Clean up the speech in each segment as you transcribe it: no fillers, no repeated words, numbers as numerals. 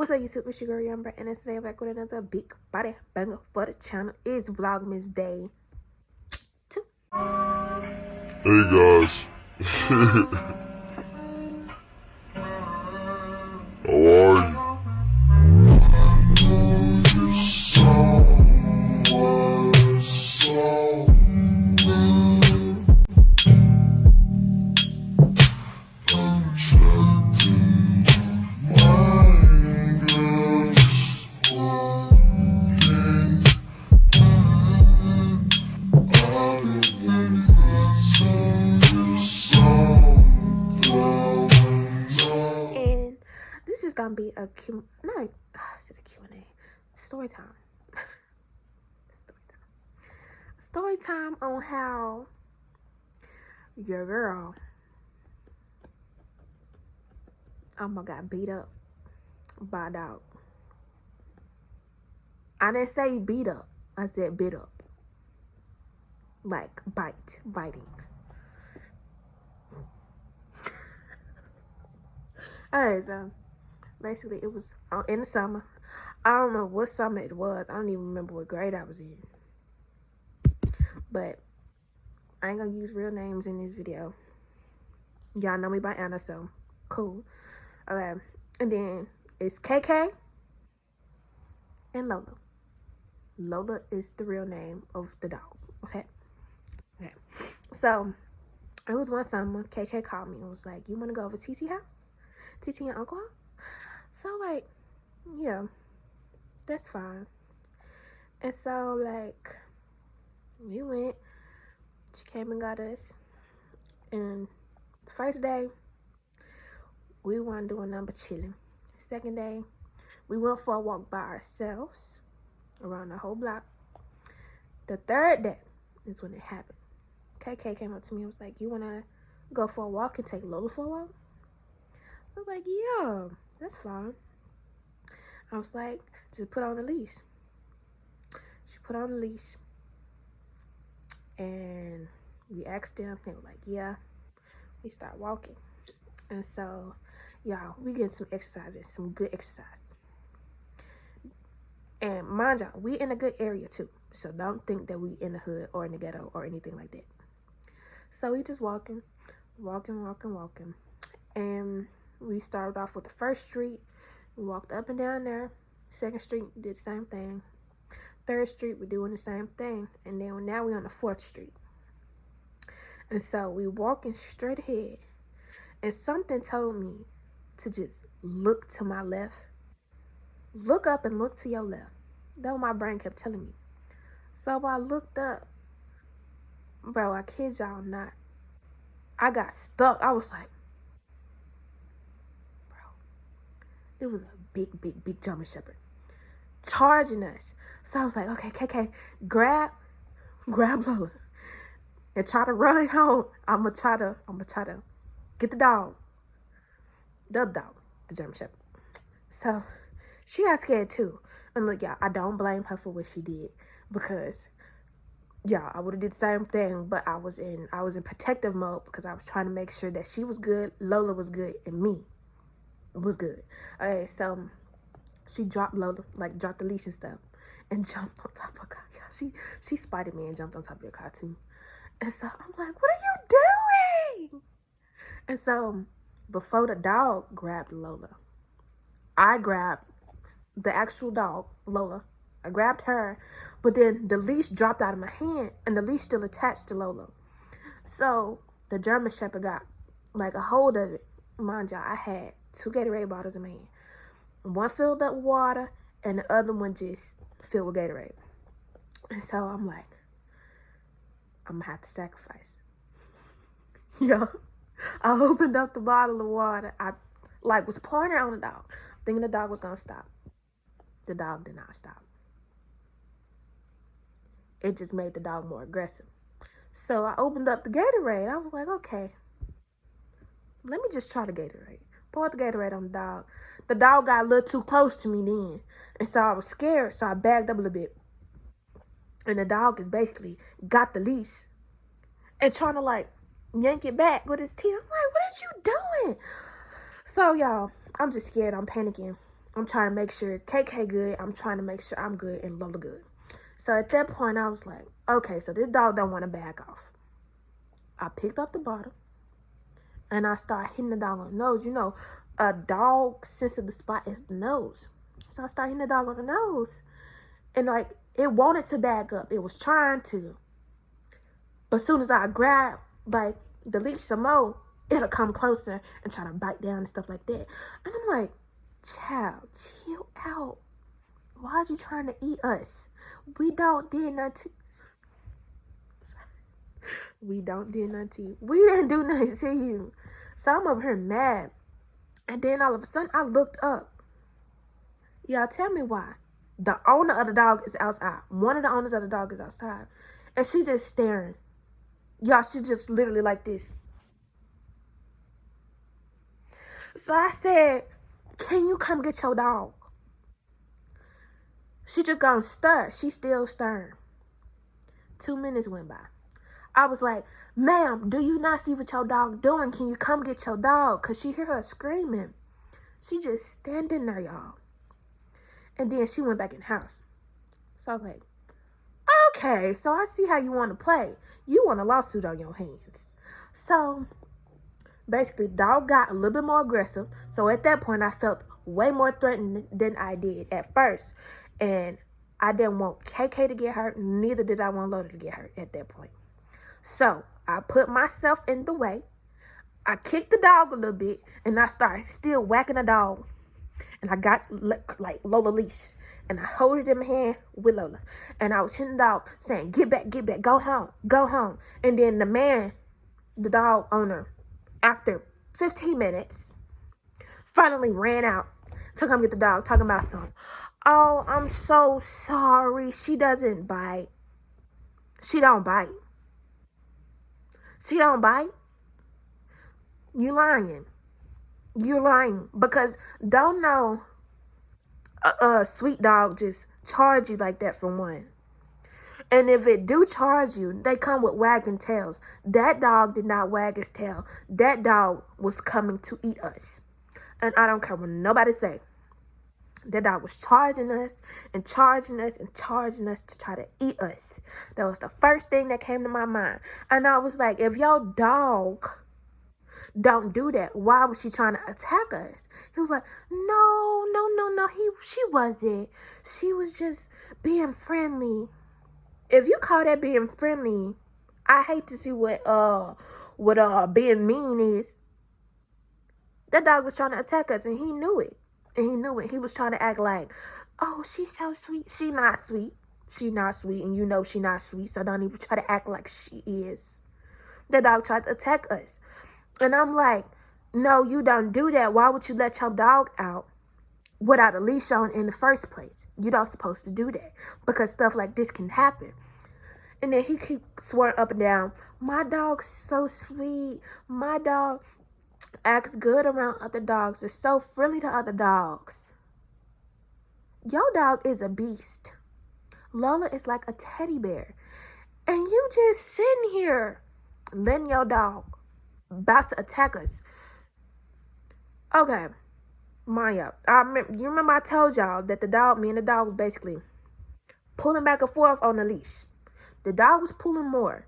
What's up, YouTube? It's your girl Yamba, and today I'm back with another big body banger for the channel. It's Vlogmas Day 2. Hey guys. How are you? This is gonna be a Q, not a Q&A, story time. Story time on how your girl got beat up by a dog. I didn't say beat up, I said bit up. Like biting. Alright, so basically it was in the summer. I don't remember what summer it was. I don't even remember what grade I was in. But I ain't gonna use real names in this video. Y'all know me by Anna, so cool. Okay, and then it's KK and Lola. Lola is the real name of the dog. Okay. So it was one summer. KK called me and was like, "You want to go over to TT house? TT and Uncle house?" So like, yeah, that's fine. And so like, we went. She came and got us. And the first day, we weren't doing nothing but chilling. Second day, we went for a walk by ourselves around the whole block. The third day is when it happened. KK came up to me and was like, "You want to go for a walk and take Lola for a walk?" So I was like, "Yeah, that's fine." I was like, "Just put on the leash." She put on the leash. And we asked them. They were like, "Yeah." We start walking. And so, y'all, we getting some exercise and some good exercise. And mind y'all, we in a good area too. So don't think that we in the hood or in the ghetto or anything like that. So we just walking. And we started off with the first street. We walked up and down there. Second street, did the same thing. Third street, we're doing the same thing. And then now we're on the 4th street. And so we walking straight ahead. And something told me to just look to my left. Look up and look to your left. That's what my brain kept telling me. So I looked up. Bro, I kid y'all not. I got stuck. I was like, bro. It was a big German Shepherd charging us. So I was like, okay, KK, grab Lola and try to run home. I'm gonna try to get the dog. The German Shepherd. So she got scared too. And look, y'all, I don't blame her for what she did, because I would have did the same thing, but I was in protective mode because I was trying to make sure that she was good, Lola was good, and me was good. Okay, so she dropped Lola, like dropped the leash and stuff, and jumped on top of her car. Yeah, she spited me and jumped on top of the car too. And so I'm like, "What are you doing?" And so before the dog grabbed Lola, I grabbed the actual dog, Lola. I grabbed her, but then the leash dropped out of my hand, and the leash still attached to Lola. So the German Shepherd got like a hold of it. Mind y'all, I had 2 Gatorade bottles in my hand. One filled up with water, and the other one just filled with Gatorade. And so I'm like, I'm gonna have to sacrifice. I opened up the bottle of water. I was pouring it on the dog, thinking the dog was gonna stop. The dog did not stop. It just made the dog more aggressive. So I opened up the Gatorade. I was like, okay, let me just try the Gatorade. Poured the Gatorade on the dog. The dog got a little too close to me then. And so I was scared, so I backed up a little bit. And the dog is basically got the leash and trying to like yank it back with his teeth. I'm like, "What are you doing?" So y'all, I'm just scared. I'm panicking. I'm trying to make sure KK good. I'm trying to make sure I'm good and Lola good. So at that point, I was like, okay, so this dog don't want to back off. I picked up the bottle and I started hitting the dog on the nose. You know, a dog sensitive spot is the nose. So I started hitting the dog on the nose. And like, it wanted to back up. It was trying to. But as soon as I grab, like, the leash some more, it'll come closer and try to bite down and stuff like that. And I'm like, child, chill out. Why are you trying to eat us? We don't did nothing. We don't did nothing to you. We didn't do nothing to you. So I'm over here mad. And then all of a sudden, I looked up. Y'all tell me why. The owner of the dog is outside. One of the owners of the dog is outside. And she just staring. Y'all, she just literally like this. So I said, can you come get your dog? She just gonna stir. She still stirring. 2 minutes went by. I was like, ma'am, do you not see what your dog doing? Can you come get your dog? Because she hear her screaming. She just standing there, y'all. And then she went back in the house. So I was like, okay, so I see how you want to play. You want a lawsuit on your hands. So basically, dog got a little bit more aggressive. So at that point, I felt way more threatened than I did at first. And I didn't want KK to get hurt. Neither did I want Lola to get hurt at that point. So I put myself in the way. I kicked the dog a little bit. And I started still whacking the dog. And I got like Lola leash. And I hold it in my hand with Lola. And I was hitting the dog saying, get back, go home, go home. And then the man, the dog owner, after 15 minutes, finally ran out to come get the dog, talking about something. Oh, I'm so sorry. She doesn't bite. She don't bite. She don't bite. You lying. You're lying. Because don't know a sweet dog just charge you like that for one. And if it do charge you, they come with wagging tails. That dog did not wag his tail. That dog was coming to eat us. And I don't care what nobody say. That dog was charging us and charging us and charging us to try to eat us. That was the first thing that came to my mind. And I was like, if your dog don't do that, why was she trying to attack us? He was like, no. She wasn't. She was just being friendly. If you call that being friendly, I hate to see what being mean is. That dog was trying to attack us and he knew it. He was trying to act like, oh, she's so sweet. She not sweet. She not sweet. And you know she not sweet. So don't even try to act like she is. The dog tried to attack us. And I'm like, no, you don't do that. Why would you let your dog out without a leash on in the first place? You're not supposed to do that. Because stuff like this can happen. And then he keep swearing up and down, my dog's so sweet. My dog acts good around other dogs. It's so friendly to other dogs. Your dog is a beast. Lola is like a teddy bear. And you just sitting here letting your dog about to attack us. Okay. Maya, you remember I told y'all that me and the dog was basically pulling back and forth on the leash. The dog was pulling more.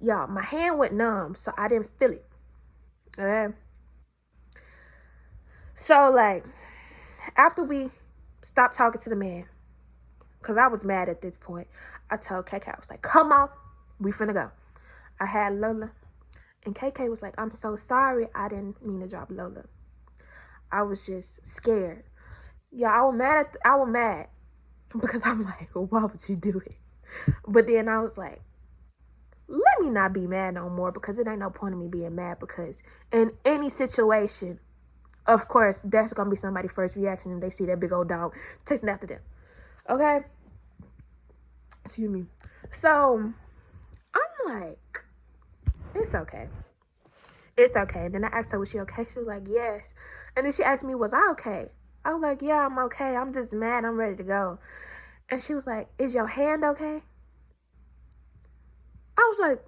Y'all, my hand went numb, so I didn't feel it. Okay? So, like, after we stopped talking to the man, because I was mad at this point, I told KK, I was like, come on, we finna go. I had Lola, and KK was like, I'm so sorry, I didn't mean to drop Lola. I was just scared. Yeah, I was mad because I'm like, well, why would you do it? But then I was like, let me not be mad no more, because it ain't no point in me being mad, because in any situation, of course, that's going to be somebody's first reaction if they see that big old dog chasing after them. Okay? Excuse me. So, I'm like, it's okay. It's okay. And then I asked her, was she okay? She was like, yes. And then she asked me, was I okay? I was like, yeah, I'm okay. I'm just mad. I'm ready to go. And she was like, is your hand okay? I was like,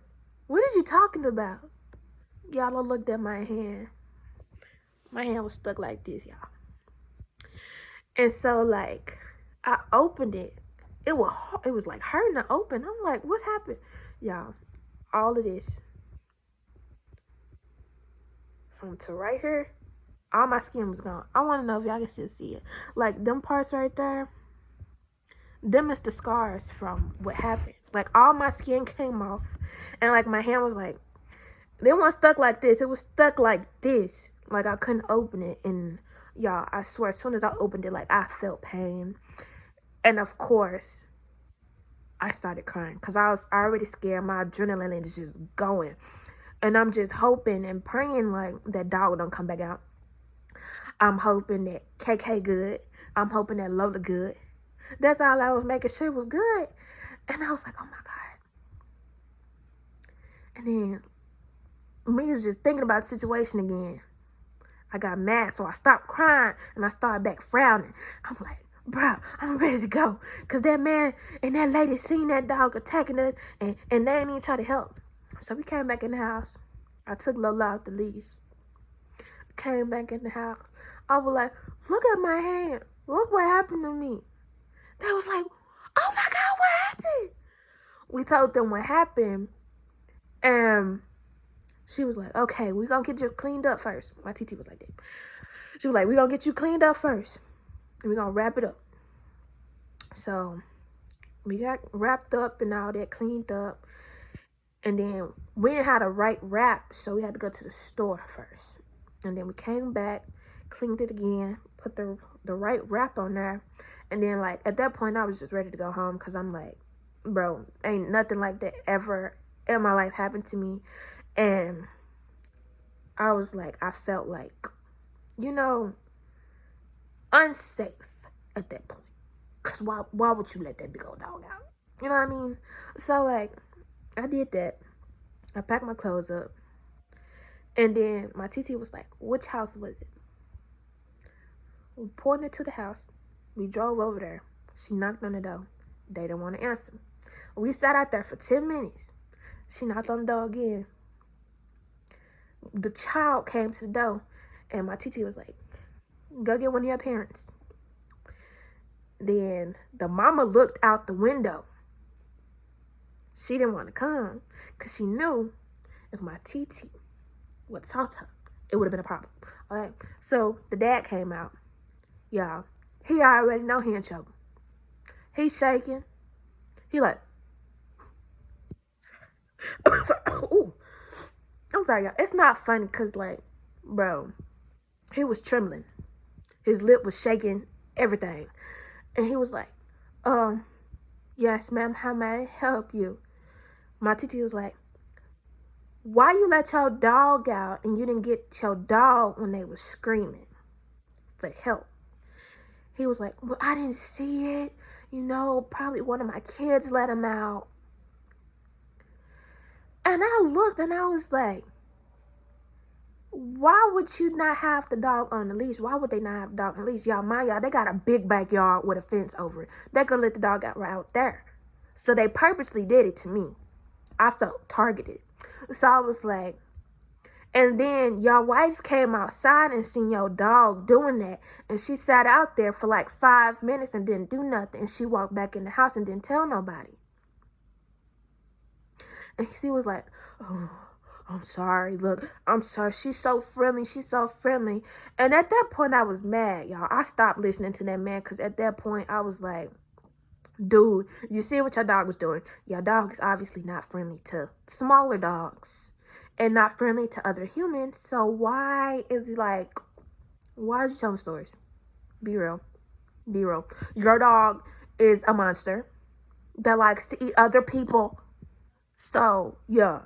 what is you talking about? Y'all looked at my hand. My hand was stuck like this, y'all. And so, like, I opened it. It was like hurting to open. I'm like, what happened? Y'all, all of this from to right here, all my skin was gone. I want to know if y'all can still see it. Like, them parts right there, them is the scars from what happened. Like, all my skin came off. And, like, my hand was like, they weren't stuck like this. It was stuck like this. Like, I couldn't open it. And, y'all, I swear, as soon as I opened it, like, I felt pain. And, of course, I started crying. Because I was already scared. My adrenaline is just going. And I'm just hoping and praying, like, that dog don't come back out. I'm hoping that KK good. I'm hoping that Lola good. That's all I was making sure was good. And I was like, oh, my God. And then me was just thinking about the situation again. I got mad, so I stopped crying, and I started back frowning. I'm like, bro, I'm ready to go. Because that man and that lady seen that dog attacking us, and they ain't even try to help. So we came back in the house. I took Lola out the leash. Came back in the house. I was like, look at my hand. Look what happened to me. They was like, oh my God, what happened? We told them what happened. And she was like, okay, we gonna get you cleaned up first. My TT was like that. She was like, we gonna get you cleaned up first. And we gonna wrap it up. So we got wrapped up and all that, cleaned up. And then we didn't have the right wrap, so we had to go to the store first. And then we came back, cleaned it again, put the right wrap on there. And then, like, at that point, I was just ready to go home because I'm like, bro, ain't nothing like that ever in my life happened to me. And I was like, I felt like, you know, unsafe at that point. Because why would you let that big old dog out? You know what I mean? So, like, I did that. I packed my clothes up. And then my TT was like, which house was it? We pointed to the house. We drove over there. She knocked on the door. They didn't want to answer. We sat out there for 10 minutes. She knocked on the door again. The child came to the door. And my TT was like, go get one of your parents. Then the mama looked out the window. She didn't want to come because she knew if my TT would talk to her, it would have been a problem. All right. So the dad came out. Y'all, he already know he in trouble. He's shaking. He like, ooh. I'm sorry, y'all. It's not funny because, like, bro, he was trembling. His lip was shaking, everything. And he was like, yes, ma'am, how may I help you? My TT was like, why you let your dog out and you didn't get your dog when they was screaming for help? He was like, well, I didn't see it. You know, probably one of my kids let him out. And I looked and I was like, why would you not have the dog on the leash? Why would they not have the dog on the leash? Y'all, they got a big backyard with a fence over it. They're going to let the dog out right out there. So they purposely did it to me. I felt targeted. So I was like, and then your wife came outside and seen your dog doing that. And she sat out there for like 5 minutes and didn't do nothing. And she walked back in the house and didn't tell nobody. And she was like, oh, I'm sorry. Look, I'm sorry. She's so friendly. She's so friendly. And at that point, I was mad, y'all. I stopped listening to that man because at that point, I was like, dude, you see what your dog was doing? Your dog is obviously not friendly to smaller dogs and not friendly to other humans. So why is he like, why is he telling stories? Be real. Be real. Your dog is a monster that likes to eat other people. So, yeah.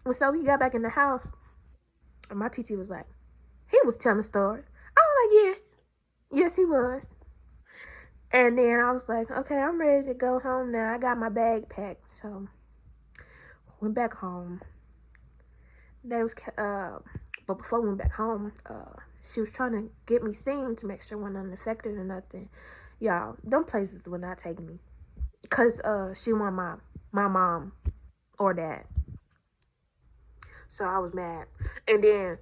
And so he got back in the house, and my TT was like, he was telling a story. I was like, yes. Yes, he was. And then I was like, okay, I'm ready to go home now. I got my bag packed. So, went back home. But before we went back home, she was trying to get me seen to make sure I wasn't infected or nothing. Y'all, them places would not take me. Because she wanted my mom or dad. So I was mad. And then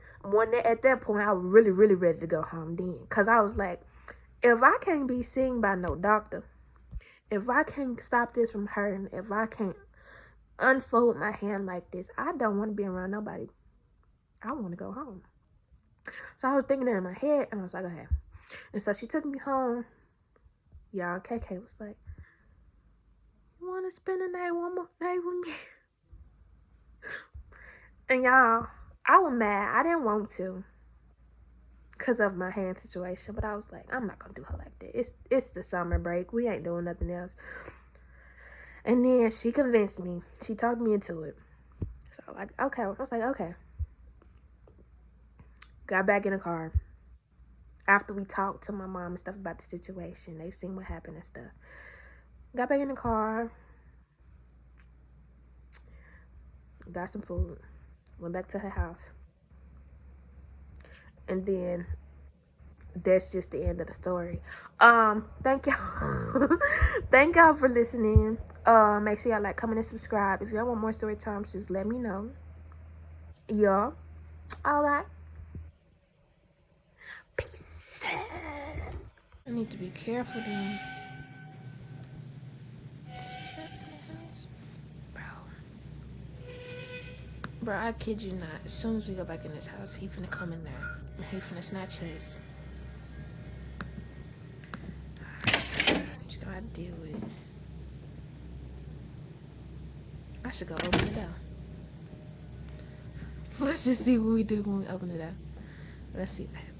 at that point, I was really, really ready to go home then. Because I was like, if I can't be seen by no doctor, if I can't stop this from hurting, if I can't unfold my hand like this, I don't want to be around nobody. I want to go home. So I was thinking that in my head, and I was like, okay. And so she took me home. Y'all, KK was like, you want to spend the night one more night with me? And y'all, I was mad. I didn't want to because of my hand situation, but I was like, I'm not going to do her like that. It's the summer break. We ain't doing nothing else. And then she convinced me. She talked me into it. So, like, okay. I was like, okay. Got back in the car. After we talked to my mom and stuff about the situation, they seen what happened and stuff. Got back in the car. Got some food. Went back to her house. And then that's just the end of the story. Thank y'all. Thank y'all for listening. Make sure y'all like, comment, and subscribe. If y'all want more story times, just let me know. Y'all. All right. Peace. I need to be careful then. Is he back in the house? Bro, I kid you not. As soon as we go back in this house, he finna come in there. And he finna snatch his. Just gotta deal with it. I should go open the door. Let's just see what we do when we open the door. Let's see what happens.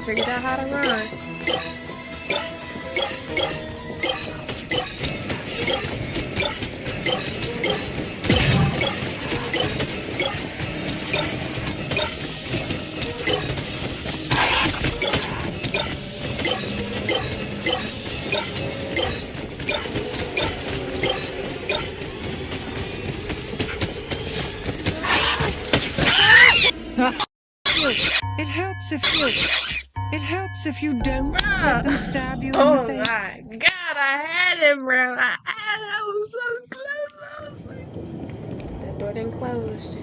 Figured out how to run. It helps if you don't let them stab you in the face. My God, I had it, bro. I was so close. I was like, that door didn't close.